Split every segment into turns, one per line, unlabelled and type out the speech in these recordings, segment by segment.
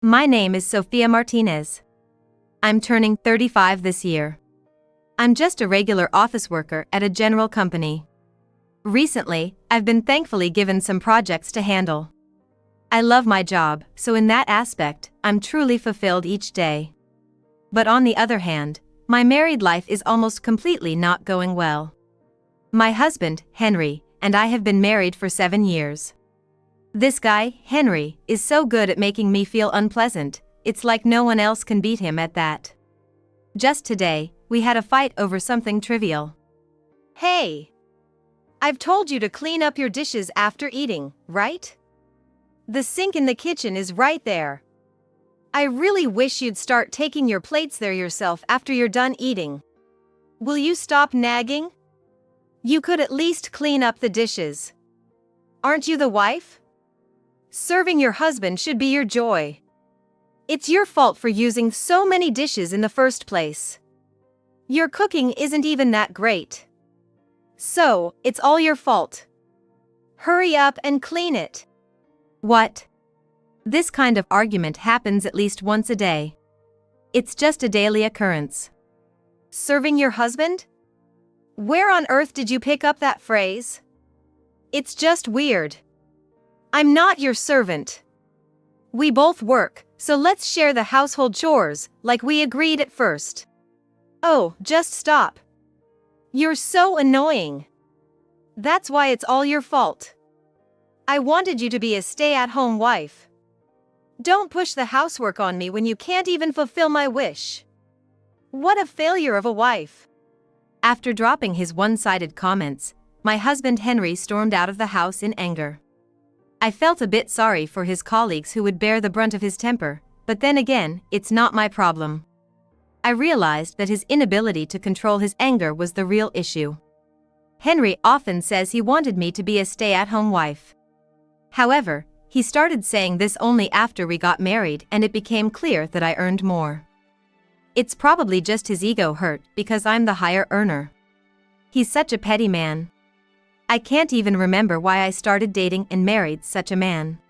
My name is Sofia Martinez. I'm turning 35 this year. I'm just a regular office worker at a general company. Recently, I've been thankfully given some projects to handle. I love my job, so in that aspect, I'm truly fulfilled each day. But on the other hand, my married life is almost completely not going well. My husband, Henry, and I have been married for 7 years. This guy, Henry, is so good at making me feel unpleasant, it's like no one else can beat him at that. Just today, we had a fight over something trivial.
Hey! I've told you to clean up your dishes after eating, right? The sink in the kitchen is right there. I really wish you'd start taking your plates there yourself after you're done eating. Will you stop nagging? You could at least clean up the dishes. Aren't you the wife? Serving your husband should be your joy. It's your fault for using so many dishes in the first place. Your cooking isn't even that great. So, it's all your fault. Hurry up and clean it.
What? This kind of argument happens at least once a day. It's just a daily occurrence.
Serving your husband? Where on earth did you pick up that phrase? It's just weird. I'm not your servant. We both work, so let's share the household chores, like we agreed at first. Oh, just stop. You're so annoying. That's why it's all your fault. I wanted you to be a stay-at-home wife. Don't push the housework on me when you can't even fulfill my wish. What a failure of a wife.
After dropping his one-sided comments, my husband Henry stormed out of the house in anger. I felt a bit sorry for his colleagues who would bear the brunt of his temper, but then again, it's not my problem. I realized that his inability to control his anger was the real issue. Henry often says he wanted me to be a stay-at-home wife. However, he started saying this only after we got married and it became clear that I earned more. It's probably just his ego hurt because I'm the higher earner. He's such a petty man. I can't even remember why I started dating and married such a man.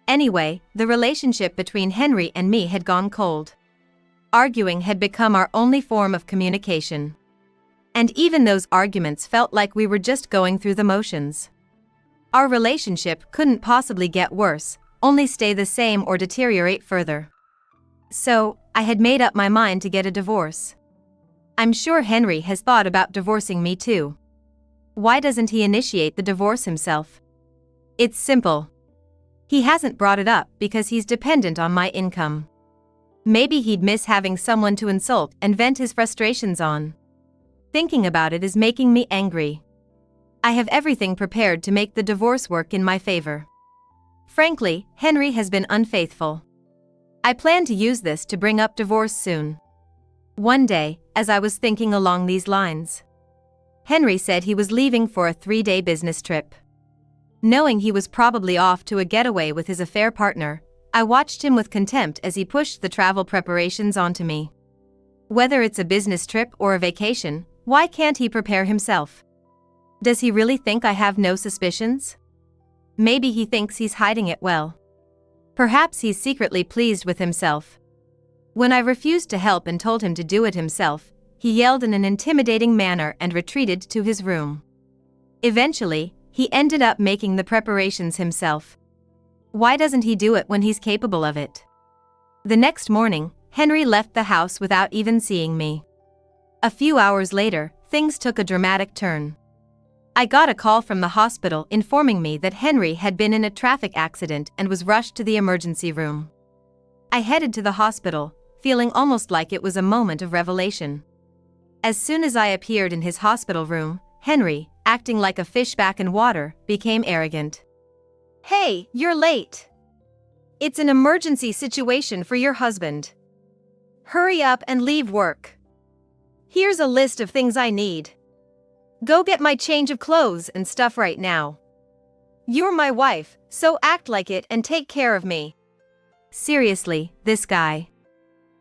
Anyway, the relationship between Henry and me had gone cold. Arguing had become our only form of communication. And even those arguments felt like we were just going through the motions. Our relationship couldn't possibly get worse, only stay the same or deteriorate further. So, I had made up my mind to get a divorce. I'm sure Henry has thought about divorcing me too. Why doesn't he initiate the divorce himself? It's simple. He hasn't brought it up because he's dependent on my income. Maybe he'd miss having someone to insult and vent his frustrations on. Thinking about it is making me angry. I have everything prepared to make the divorce work in my favor. Frankly, Henry has been unfaithful. I plan to use this to bring up divorce soon. One day, as I was thinking along these lines, Henry said he was leaving for a 3-day business trip. Knowing he was probably off to a getaway with his affair partner, I watched him with contempt as he pushed the travel preparations onto me. Whether it's a business trip or a vacation, why can't he prepare himself? Does he really think I have no suspicions? Maybe he thinks he's hiding it well. Perhaps he's secretly pleased with himself. When I refused to help and told him to do it himself, he yelled in an intimidating manner and retreated to his room. Eventually, he ended up making the preparations himself. Why doesn't he do it when he's capable of it? The next morning, Henry left the house without even seeing me. A few hours later, things took a dramatic turn. I got a call from the hospital informing me that Henry had been in a traffic accident and was rushed to the emergency room. I headed to the hospital, feeling almost like it was a moment of revelation. As soon as I appeared in his hospital room, Henry, acting like a fish back in water, became arrogant.
Hey, you're late. It's an emergency situation for your husband. Hurry up and leave work. Here's a list of things I need. Go get my change of clothes and stuff right now. You're my wife, so act like it and take care of me.
Seriously, this guy.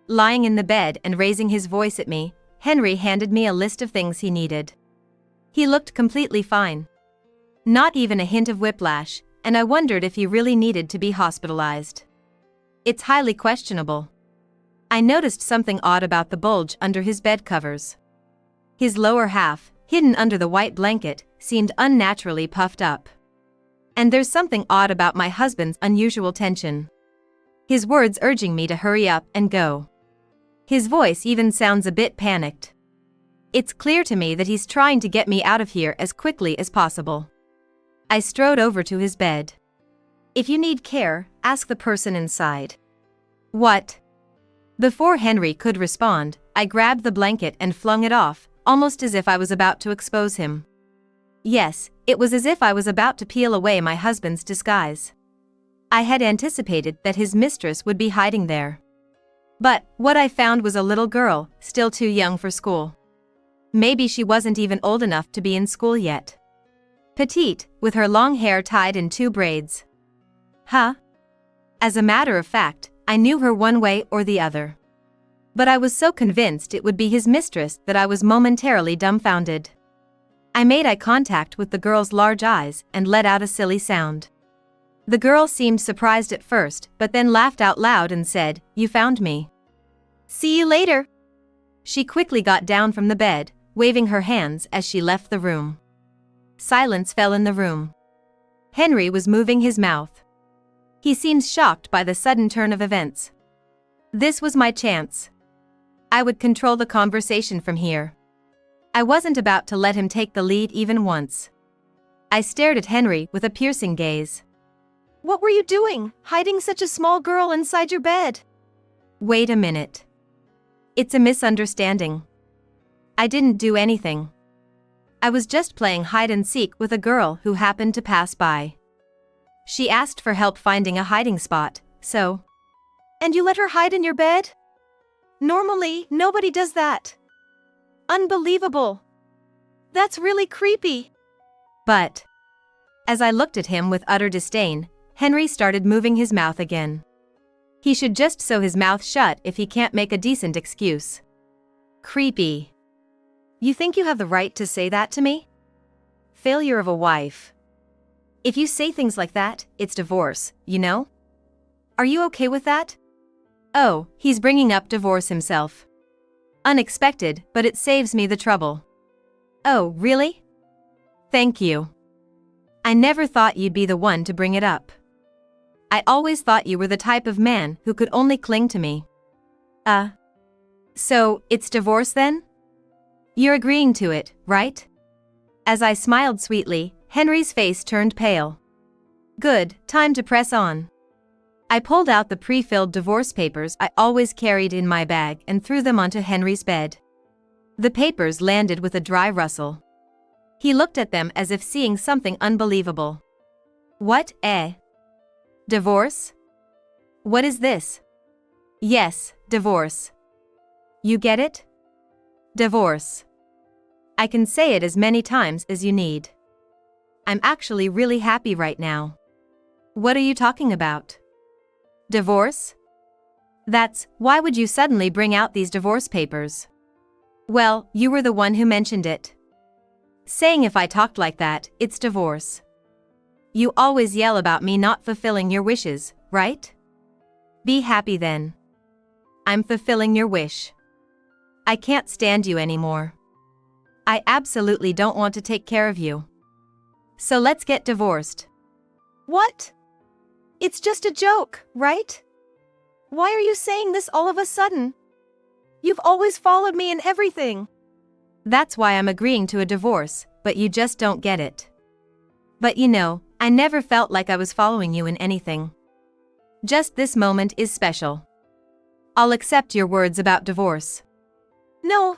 Lying in the bed and raising his voice at me, Henry handed me a list of things he needed. He looked completely fine. Not even a hint of whiplash, and I wondered if he really needed to be hospitalized. It's highly questionable. I noticed something odd about the bulge under his bed covers. His lower half, hidden under the white blanket, seemed unnaturally puffed up. And there's something odd about my husband's unusual tension. His words urging me to hurry up and go. His voice even sounds a bit panicked. It's clear to me that he's trying to get me out of here as quickly as possible. I strode over to his bed. If you need care, ask the person inside. What? Before Henry could respond, I grabbed the blanket and flung it off, almost as if I was about to expose him. Yes, it was as if I was about to peel away my husband's disguise. I had anticipated that his mistress would be hiding there. But what I found was a little girl, still too young for school. Maybe she wasn't even old enough to be in school yet. Petite, with her long hair tied in 2 braids. Huh? As a matter of fact, I knew her one way or the other. But I was so convinced it would be his mistress that I was momentarily dumbfounded. I made eye contact with the girl's large eyes and let out a silly sound. The girl seemed surprised at first, but then laughed out loud and said, "You found me. See you later." She quickly got down from the bed, waving her hands as she left the room. Silence fell in the room. Henry was moving his mouth. He seemed shocked by the sudden turn of events. This was my chance. I would control the conversation from here. I wasn't about to let him take the lead even once. I stared at Henry with a piercing gaze.
What were you doing, hiding such a small girl inside your bed?
Wait a minute. It's a misunderstanding. I didn't do anything. I was just playing hide and seek with a girl who happened to pass by. She asked for help finding a hiding spot, so...
And you let her hide in your bed? Normally, nobody does that. Unbelievable. That's really creepy.
But... As I looked at him with utter disdain, Henry started moving his mouth again. He should just sew his mouth shut if he can't make a decent excuse. Creepy.
You think you have the right to say that to me? Failure of a wife. If you say things like that, it's divorce, you know? Are you okay with that?
Oh, he's bringing up divorce himself. Unexpected, but it saves me the trouble. Oh, really? Thank you. I never thought you'd be the one to bring it up. I always thought you were the type of man who could only cling to me. So, it's divorce then? You're agreeing to it, right? As I smiled sweetly, Henry's face turned pale. Good, time to press on. I pulled out the pre-filled divorce papers I always carried in my bag and threw them onto Henry's bed. The papers landed with a dry rustle. He looked at them as if seeing something unbelievable. What, Divorce? What is this? Yes, divorce. You get it? Divorce. I can say it as many times as you need. I'm actually really happy right now. What are you talking about? Divorce? Why would you suddenly bring out these divorce papers? Well, you were the one who mentioned it. Saying if I talked like that, it's divorce. You always yell about me not fulfilling your wishes, right? Be happy then. I'm fulfilling your wish. I can't stand you anymore. I absolutely don't want to take care of you. So let's get divorced.
What? It's just a joke, right? Why are you saying this all of a sudden? You've always followed me in everything.
That's why I'm agreeing to a divorce, but you just don't get it. But you know, I never felt like I was following you in anything. Just this moment is special. I'll accept your words about divorce.
No.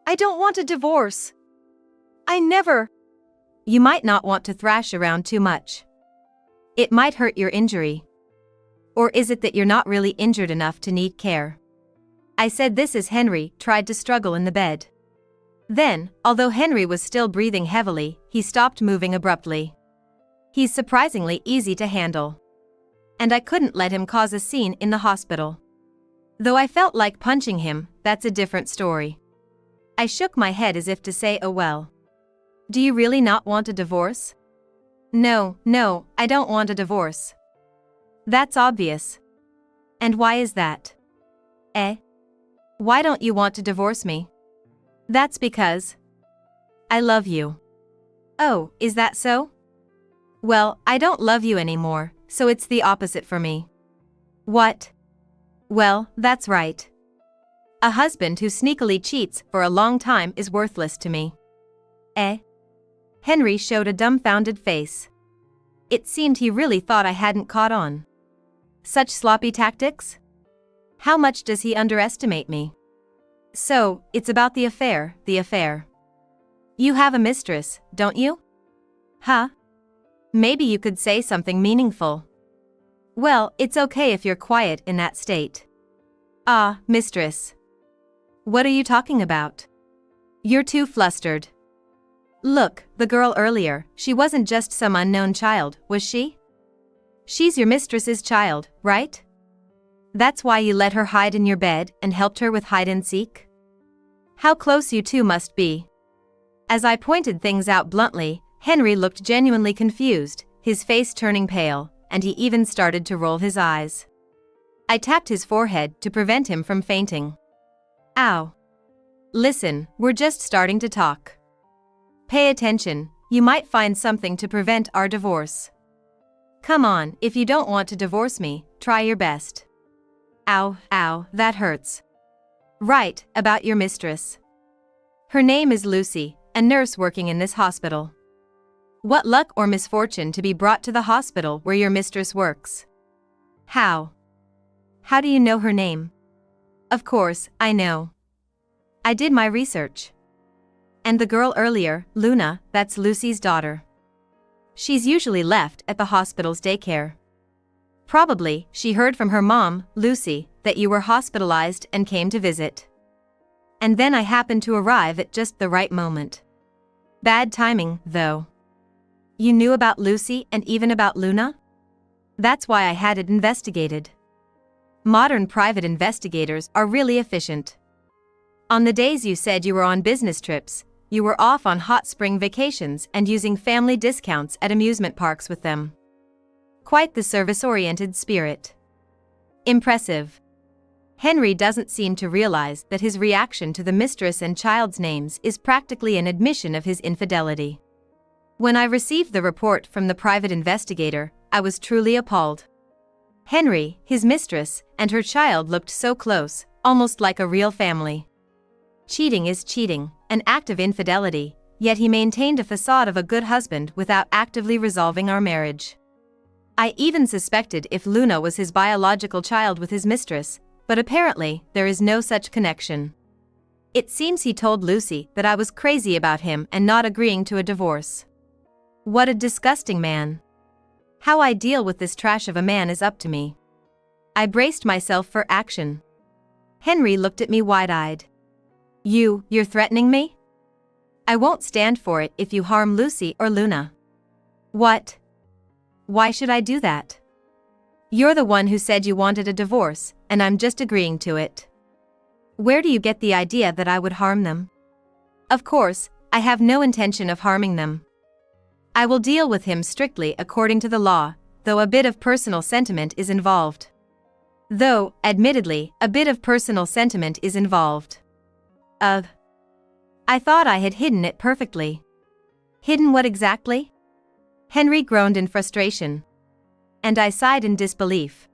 I don't want a divorce. I never.
You might not want to thrash around too much. It might hurt your injury. Or is it that you're not really injured enough to need care? I said this as Henry tried to struggle in the bed. Then, although Henry was still breathing heavily, he stopped moving abruptly. He's surprisingly easy to handle. And I couldn't let him cause a scene in the hospital. Though I felt like punching him, that's a different story. I shook my head as if to say, oh well. Do you really not want a divorce? No, I don't want a divorce. That's obvious. And why is that? Eh? Why don't you want to divorce me? That's because I love you. Oh, is that so? Well, I don't love you anymore, so it's the opposite for me. What? Well, that's right. A husband who sneakily cheats for a long time is worthless to me. Eh? Henry showed a dumbfounded face. It seemed he really thought I hadn't caught on. Such sloppy tactics? How much does he underestimate me? So, it's about the affair, You have a mistress, don't you? Huh? Maybe you could say something meaningful. Well, it's okay if you're quiet in that state. Ah, mistress. What are you talking about? You're too flustered. Look, the girl earlier, she wasn't just some unknown child, was she? She's your mistress's child, right? That's why you let her hide in your bed and helped her with hide and seek? How close you two must be. As I pointed things out bluntly, Henry looked genuinely confused, his face turning pale, and he even started to roll his eyes. I tapped his forehead to prevent him from fainting. Ow. Listen, we're just starting to talk. Pay attention, you might find something to prevent our divorce. Come on, if you don't want to divorce me, try your best. Ow, that hurts. Right, about your mistress. Her name is Lucy, a nurse working in this hospital. What luck or misfortune to be brought to the hospital where your mistress works. How? How do you know her name? Of course, I know. I did my research. And the girl earlier, Luna, that's Lucy's daughter. She's usually left at the hospital's daycare. Probably, she heard from her mom, Lucy, that you were hospitalized and came to visit. And then I happened to arrive at just the right moment. Bad timing, though. You knew about Lucy and even about Luna? That's why I had it investigated. Modern private investigators are really efficient. On the days you said you were on business trips, you were off on hot spring vacations and using family discounts at amusement parks with them. Quite the service-oriented spirit. Impressive. Henry doesn't seem to realize that his reaction to the mistress and child's names is practically an admission of his infidelity. When I received the report from the private investigator, I was truly appalled. Henry, his mistress, and her child looked so close, almost like a real family. Cheating is cheating, an act of infidelity, yet he maintained a facade of a good husband without actively resolving our marriage. I even suspected if Luna was his biological child with his mistress, but apparently, there is no such connection. It seems he told Lucy that I was crazy about him and not agreeing to a divorce. What a disgusting man. How I deal with this trash of a man is up to me. I braced myself for action. Henry looked at me wide-eyed. You're threatening me? I won't stand for it if you harm Lucy or Luna. What? Why should I do that? You're the one who said you wanted a divorce, and I'm just agreeing to it. Where do you get the idea that I would harm them? Of course, I have no intention of harming them. I will deal with him strictly according to the law, though a bit of personal sentiment is involved. Though, admittedly, a bit of personal sentiment is involved. I thought I had hidden it perfectly. Hidden what exactly? Henry groaned in frustration. And I sighed in disbelief.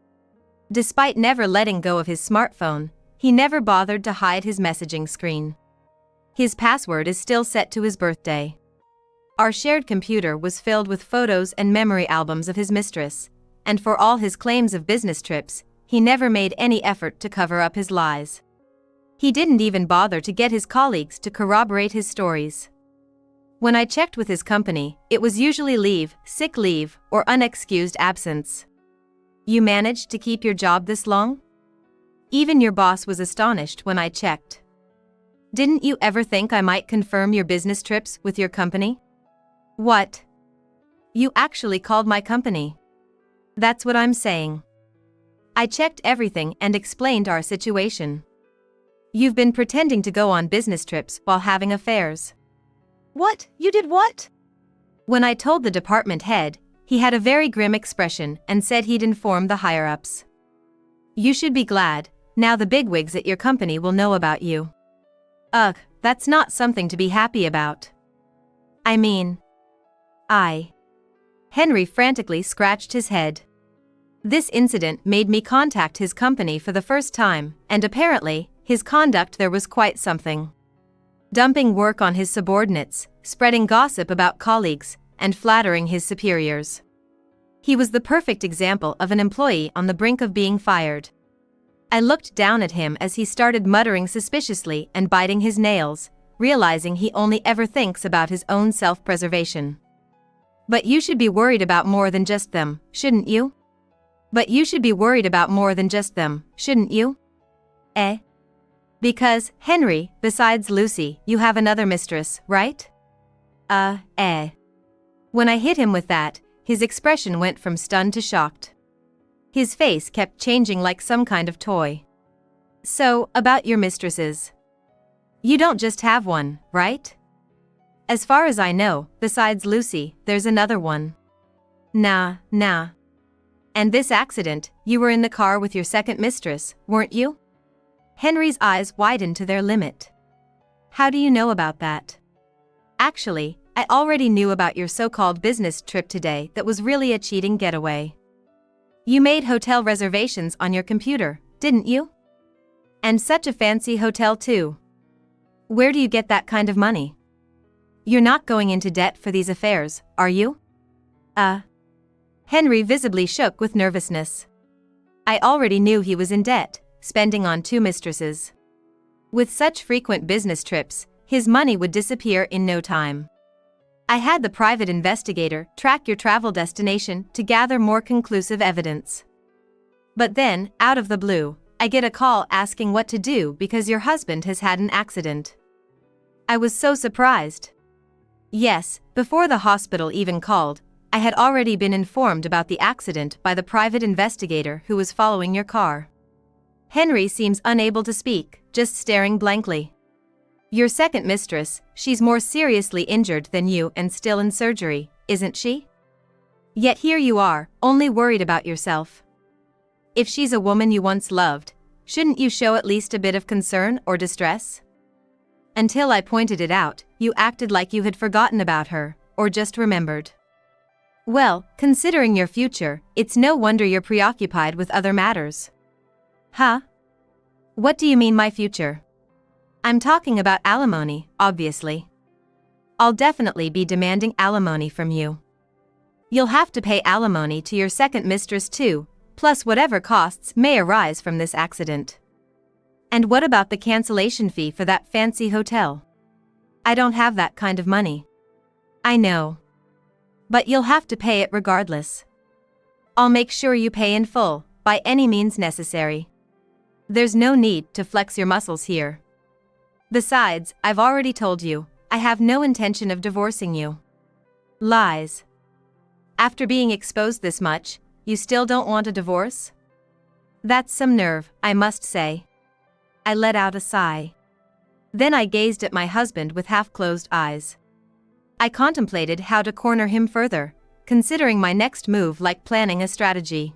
Despite never letting go of his smartphone, he never bothered to hide his messaging screen. His password is still set to his birthday. Our shared computer was filled with photos and memory albums of his mistress, and for all his claims of business trips, he never made any effort to cover up his lies. He didn't even bother to get his colleagues to corroborate his stories. When I checked with his company, it was usually leave, sick leave, or unexcused absence. You managed to keep your job this long? Even your boss was astonished when I checked. Didn't you ever think I might confirm your business trips with your company? What? You actually called my company. That's what I'm saying. I checked everything and explained our situation. You've been pretending to go on business trips while having affairs.
What? You did what?
When I told the department head, He had a very grim expression and said he'd inform the higher-ups. You should be glad, now the bigwigs at your company will know about you. Ugh, that's not something to be happy about. I mean... Henry frantically scratched his head. This incident made me contact his company for the first time, and apparently, his conduct there was quite something. Dumping work on his subordinates, spreading gossip about colleagues, and flattering his superiors. He was the perfect example of an employee on the brink of being fired. I looked down at him as he started muttering suspiciously and biting his nails, realizing he only ever thinks about his own self-preservation. But you should be worried about more than just them, shouldn't you? Because, Henry, besides Lucy, you have another mistress, right? When I hit him with that, his expression went from stunned to shocked. His face kept changing like some kind of toy. So, about your mistresses. You don't just have one, right? As far as I know, besides Lucy, there's another one. Nah. And this accident, you were in the car with your second mistress, weren't you? Henry's eyes widened to their limit. How do you know about that? Actually, I already knew about your so-called business trip today that was really a cheating getaway. You made hotel reservations on your computer, didn't you? And such a fancy hotel too. Where do you get that kind of money? You're not going into debt for these affairs, are you? Henry visibly shook with nervousness. I already knew he was in debt, spending on 2 mistresses. With such frequent business trips, his money would disappear in no time. I had the private investigator track your travel destination to gather more conclusive evidence. But then, out of the blue, I get a call asking what to do because your husband has had an accident. I was so surprised. Yes, before the hospital even called, I had already been informed about the accident by the private investigator who was following your car. Henry seems unable to speak, just staring blankly. Your second mistress, she's more seriously injured than you and still in surgery, isn't she? Yet here you are, only worried about yourself. If she's a woman you once loved, shouldn't you show at least a bit of concern or distress? Until I pointed it out, you acted like you had forgotten about her, or just remembered. Well, considering your future, it's no wonder you're preoccupied with other matters. Huh? What do you mean my future? I'm talking about alimony, obviously. I'll definitely be demanding alimony from you. You'll have to pay alimony to your second mistress too, plus whatever costs may arise from this accident. And what about the cancellation fee for that fancy hotel? I don't have that kind of money. I know. But you'll have to pay it regardless. I'll make sure you pay in full, by any means necessary. There's no need to flex your muscles here. Besides, I've already told you, I have no intention of divorcing you. Lies. After being exposed this much, you still don't want a divorce? That's some nerve, I must say. I let out a sigh. Then I gazed at my husband with half-closed eyes. I contemplated how to corner him further, considering my next move like planning a strategy.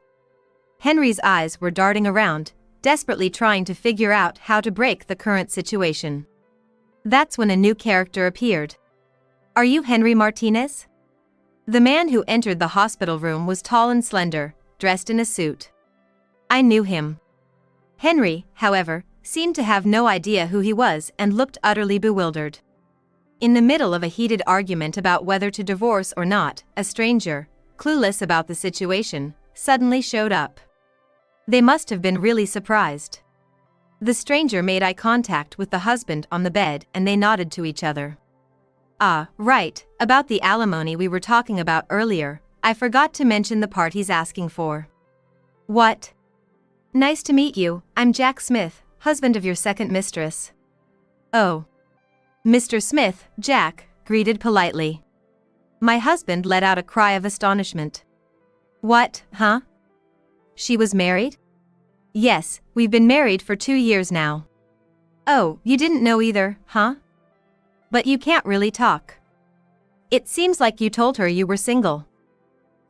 Henry's eyes were darting around, desperately trying to figure out how to break the current situation. That's when a new character appeared. Are you Henry Martinez? The man who entered the hospital room was tall and slender, dressed in a suit. I knew him. Henry, however, seemed to have no idea who he was and looked utterly bewildered. In the middle of a heated argument about whether to divorce or not, a stranger, clueless about the situation, suddenly showed up. They must have been really surprised. The stranger made eye contact with the husband on the bed and they nodded to each other. Ah, right, about the alimony we were talking about earlier, I forgot to mention the part he's asking for. What? Nice to meet you, I'm Jack Smith, husband of your second mistress. Oh. Mr. Smith, Jack, greeted politely. My husband let out a cry of astonishment. What, huh? She was married? Yes, we've been married for 2 years now. Oh, you didn't know either, huh? But you can't really talk. It seems like you told her you were single.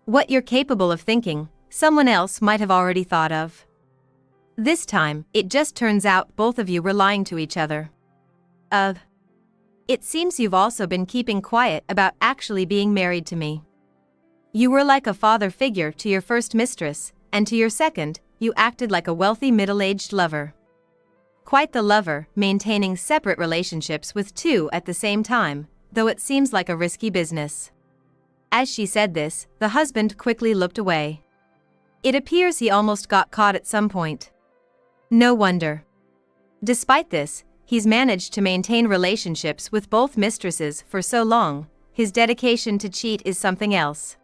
What you're capable of thinking, someone else might have already thought of. This time, it just turns out both of you were lying to each other. It seems you've also been keeping quiet about actually being married to me. You were like a father figure to your first mistress, and to your second, you acted like a wealthy middle-aged lover. Quite the lover, maintaining separate relationships with two at the same time, though it seems like a risky business. As she said this, the husband quickly looked away. It appears he almost got caught at some point. No wonder. Despite this, he's managed to maintain relationships with both mistresses for so long. His dedication to cheat is something else.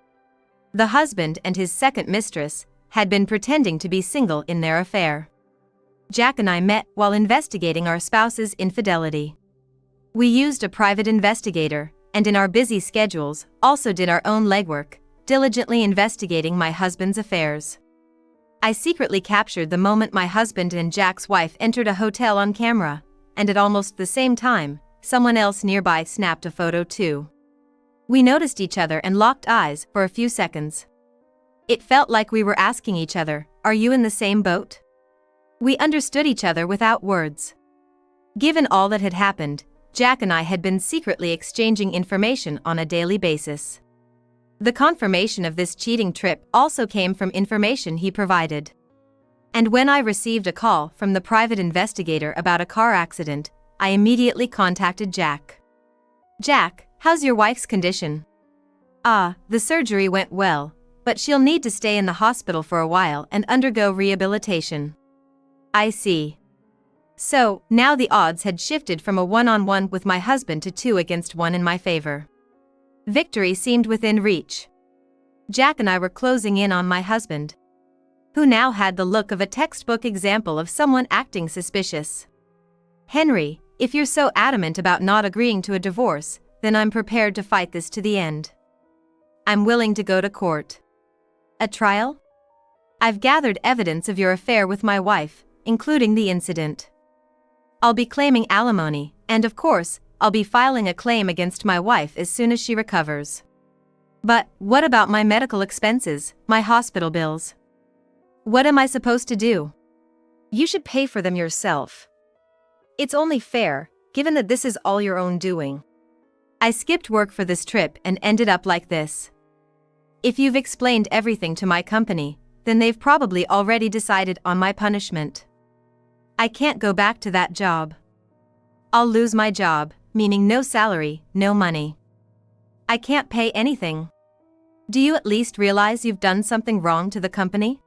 The husband and his second mistress had been pretending to be single in their affair. Jack and I met while investigating our spouse's infidelity. We used a private investigator, and in our busy schedules, also did our own legwork, diligently investigating my husband's affairs. I secretly captured the moment my husband and Jack's wife entered a hotel on camera, and at almost the same time, someone else nearby snapped a photo too. We noticed each other and locked eyes for a few seconds. It felt like we were asking each other, "Are you in the same boat?" We understood each other without words. Given all that had happened, Jack and I had been secretly exchanging information on a daily basis. The confirmation of this cheating trip also came from information he provided. And when I received a call from the private investigator about a car accident, I immediately contacted Jack. "Jack, how's your wife's condition?" The surgery went well, but she'll need to stay in the hospital for a while and undergo rehabilitation." "I see." So, now the odds had shifted from a one-on-one with my husband to 2-against-1 in my favor. Victory seemed within reach. Jack and I were closing in on my husband, who now had the look of a textbook example of someone acting suspicious. "Henry, if you're so adamant about not agreeing to a divorce, then I'm prepared to fight this to the end. I'm willing to go to court." "A trial?" "I've gathered evidence of your affair with my wife, including the incident. I'll be claiming alimony, and of course, I'll be filing a claim against my wife as soon as she recovers. But, what about my medical expenses, my hospital bills? What am I supposed to do?" "You should pay for them yourself. It's only fair, given that this is all your own doing. I skipped work for this trip and ended up like this. If you've explained everything to my company, then they've probably already decided on my punishment. I can't go back to that job. I'll lose my job, meaning no salary, no money. I can't pay anything. Do you at least realize you've done something wrong to the company?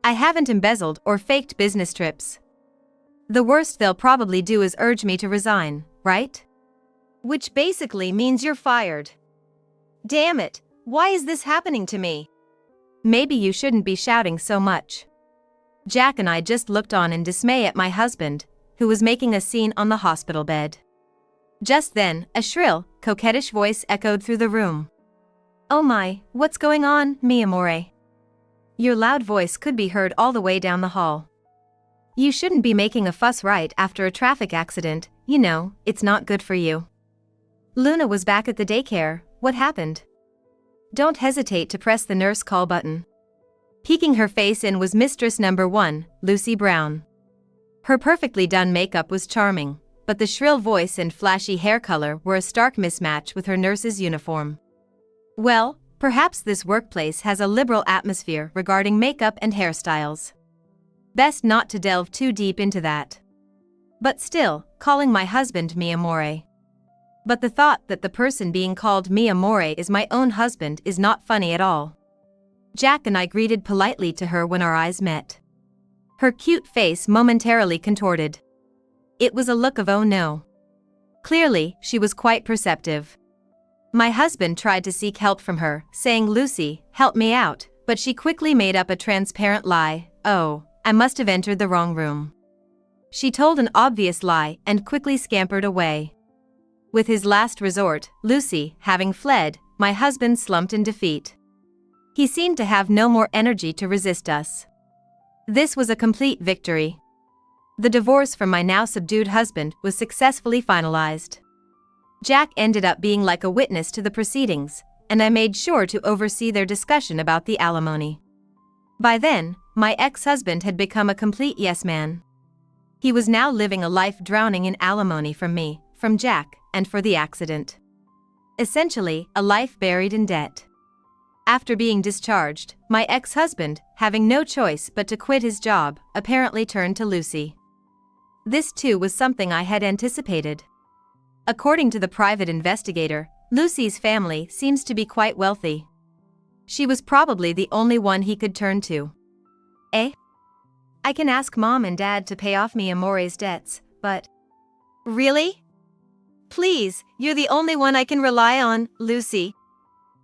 I haven't embezzled or faked business trips. The worst they'll probably do is urge me to resign, right? Which basically means you're fired. Damn it, why is this happening to me?" "Maybe you shouldn't be shouting so much." Jack and I just looked on in dismay at my husband, who was making a scene on the hospital bed. Just then, a shrill, coquettish voice echoed through the room. "Oh my, what's going on, mi amore?" Your loud voice could be heard all the way down the hall. "You shouldn't be making a fuss right after a traffic accident, you know, it's not good for you." Luna was back at the daycare. "What happened?" Don't hesitate to press the nurse call button. Peeking her face in was Mistress Number 1, Lucy Brown. Her perfectly done makeup was charming, but the shrill voice and flashy hair color were a stark mismatch with her nurse's uniform. Well, perhaps this workplace has a liberal atmosphere regarding makeup and hairstyles. Best not to delve too deep into that. But still, calling my husband mi amore. But the thought that the person being called mi amore is my own husband is not funny at all. Jack and I greeted politely to her when our eyes met. Her cute face momentarily contorted. It was a look of oh no. Clearly, she was quite perceptive. My husband tried to seek help from her, saying, "Lucy, help me out," but she quickly made up a transparent lie. "Oh, I must have entered the wrong room." She told an obvious lie and quickly scampered away. With his last resort, Lucy, having fled, my husband slumped in defeat. He seemed to have no more energy to resist us. This was a complete victory. The divorce from my now subdued husband was successfully finalized. Jack ended up being like a witness to the proceedings, and I made sure to oversee their discussion about the alimony. By then, my ex-husband had become a complete yes man. He was now living a life drowning in alimony from me, from Jack, and for the accident. Essentially, a life buried in debt. After being discharged, my ex-husband, having no choice but to quit his job, apparently turned to Lucy. This too was something I had anticipated. According to the private investigator, Lucy's family seems to be quite wealthy. She was probably the only one he could turn to. I can ask Mom and Dad to pay off mi amore's debts, but...
Really? Please, you're the only one I can rely on, Lucy.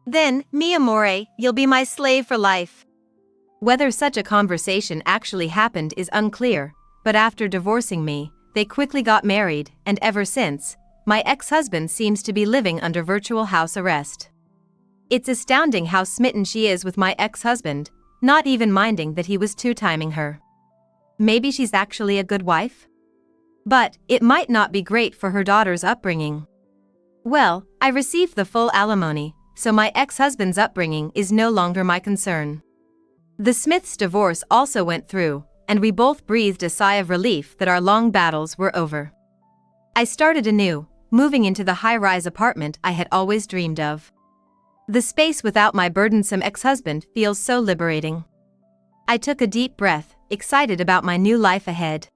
Then, mi amore, you'll be my slave for life.
Whether such a conversation actually happened is unclear, but after divorcing me, they quickly got married, and ever since, my ex-husband seems to be living under virtual house arrest. It's astounding how smitten she is with my ex-husband, not even minding that he was two-timing her. Maybe she's actually a good wife? But it might not be great for her daughter's upbringing. Well, I received the full alimony, so my ex-husband's upbringing is no longer my concern. The Smiths' divorce also went through, and we both breathed a sigh of relief that our long battles were over. I started anew, moving into the high-rise apartment I had always dreamed of. The space without my burdensome ex-husband feels so liberating. I took a deep breath, excited about my new life ahead.